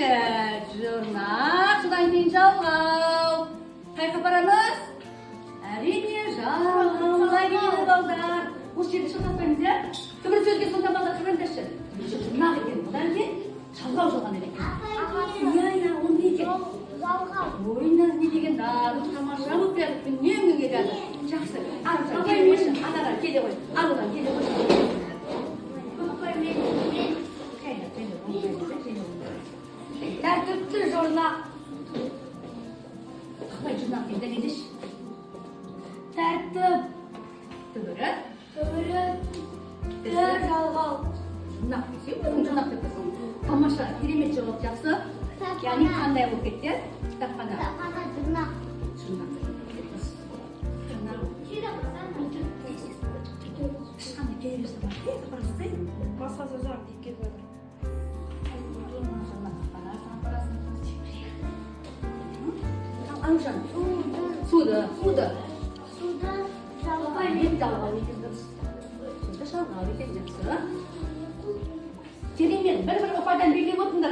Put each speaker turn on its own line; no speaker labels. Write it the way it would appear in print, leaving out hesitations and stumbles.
Jurnal, sodan keyin жалғау. Қайқа барамыз? Әрине, жалғау. Лагерьде балдар. Осы жерде шатаспаймыз, иә? Түбір сөзге сонда балдар қараңдаршы. Жұрнақ екен, бұдан кейін жалғау жалған екен. Иә, ол не екен? Ойына не деген дару, тамаша болып беріп, үнемі келеді. Жақсы. Аружан, келе қойшы. Анаға келе қой. Арудан келе қойшы. Тәртіпті жұрнақ. Қалай жұрнақ енді не деші? Тәртіп. Түбірі? Жалғау. Жұрнақ десе, өзің жұрнақ деп тұрсың. Тамаша, керемет жауап жақсы. Яғни қандай болып кетті? Кітапхана. Жұрнақ. Ешқандай керемет бар. Қарасай.
Маса жазар deyip кетіп
Аружан, суды.
Жалғау.
Мен жалғау екен дұрыс. Суды жалғау екен жақсы. Керемет, бір ұпайдан белгілеп отырыңдар.